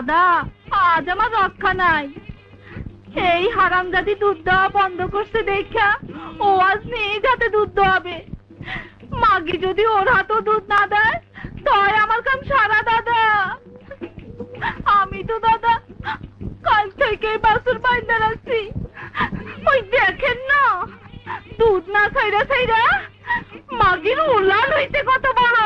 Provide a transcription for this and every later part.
দাদা, আজ আমার রক্ষা নাই। এই হারামজাদি দুধ দেওয়া বন্ধ করছে দেখা ও আজ নিজ হাতে দুধ দোয়াবে। মাগি যদি ওর হাতেও দুধ না দেয় তাই আমার কাম সারা দাদা। আমি তো দাদা কাল থেকে বাসুর বাইন্দা রাখছি। ওই দেখেন না, দুধ না ছাইরা ছাইরা মাগির উলাল হইতে কত বড়।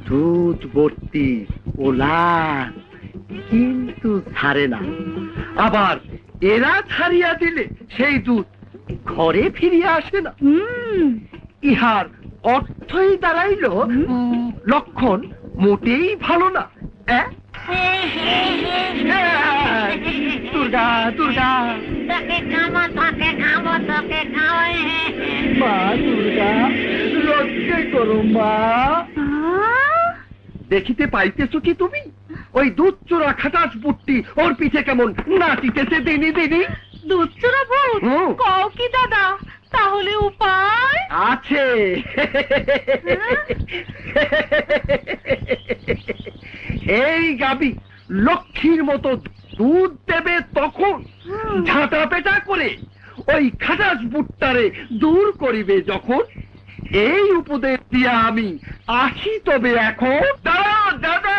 দুধ ভর্তি ওলান, কিন্তু ছাড়ে না। আবার এরা ছাড়িয়া দিলে সেই দুধ ঘরে ফিরিয়া আসে না। ইহার অর্থই দাঁড়াইল লক্ষণ মোটেই ভালো না। দুর্গা দুর্গা মা দুর্গা, রক্ষে করো মা। দেখিতে পাইতেছো কি তুমি ওই দুধ চোরা খাটাস বুট্টি ওর পিছে কেমন নাচিতেছে দিনই দিনই? দুধ চোরা ভূত কও কি দাদা? তাহলে উপায় আছে। এই গাবি লক্ষ্মীর মতো দুধ দেবে তখন ঝাঁটা পেটা করে ওই খাটাস বুট্টারে দূর করিবে যখন। এই উপদেশ দিয়া আমি আসি তবে এখন। দাদা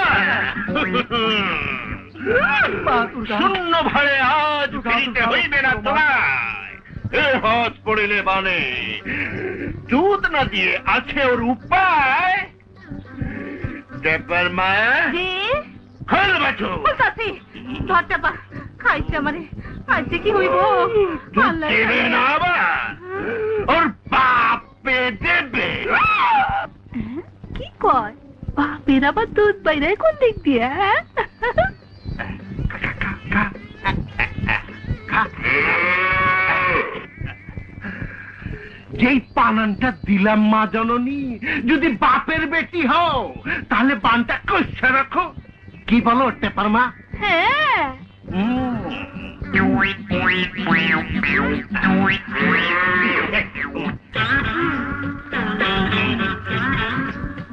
শূন্য ভাড়ে আজ ফিরিতে হইবে না তোমায়। হাত পড়িলে মানে দুধ না দিয়ে আছে ওর উপায়। দেবার মায়া খোল বাছু চাচি, ধরটা পা খাইছে আমারে। আজ কি হইব? দেবে না আবার ওর বাপে দেবে। কি কয়? বাপের আবার দুধ বাইরে কোন দিক দিয়ে? যেই পানানটা দিলাম মা জননী, যদি বাপের বেটি হও তাহলে বানটা কষে রাখো। কি বলো টেপার মা? হ্যাঁ,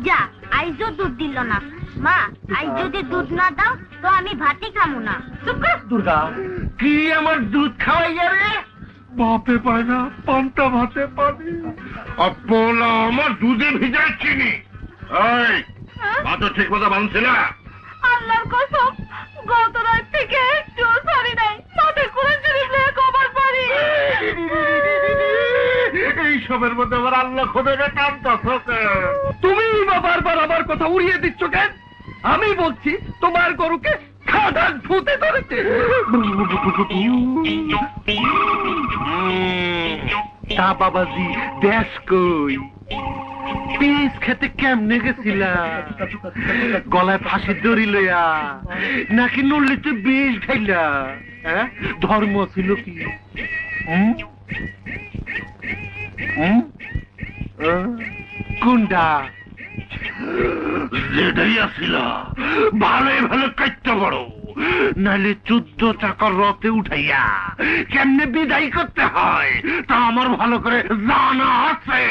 যা আইজো দুধ দিল না। মা, আজ যদি দুধ না দাও তো আমি ভাতই খামু না। দুর্গা, কি আমার দুধ খাওয়াইয়া রে? বাপে পায় না, পান্তা ভাতে পাবি। অপলা আমার দুধে ভিজায় চিনি। এই ভাত ঠিক মতো বানছে না? আল্লাহর কসম গত রাত থেকে একটু সরি নাই। মাথায় কোরআন শরীফ লেখা কবার পারি। এই সবের মধ্যে আবার আল্লাহ খোদাকে টানতাছ কেন? তুমি বারবার আমার কথা উড়িয়ে দিচ্ছ কেন? আমি বলছি তোমার গরুকে খাটাস ভূতে ধরেছে। তা বাবাজি দেশ কই? পিস খেতে কেমনে গেছিলা? গলায় ফাঁসির দড়ি লইয়া নাকি নল্লিতে বিষ খাইলা? ধর্ম ছিল কি? কোনটা? যেটাই আসিল ভালোই ভালো কাটতে পারো, নাহলে 14 টাকার রথে উঠাইয়া কেমনে বিদায় করতে হয় তা আমার ভালো করে জানা আছে।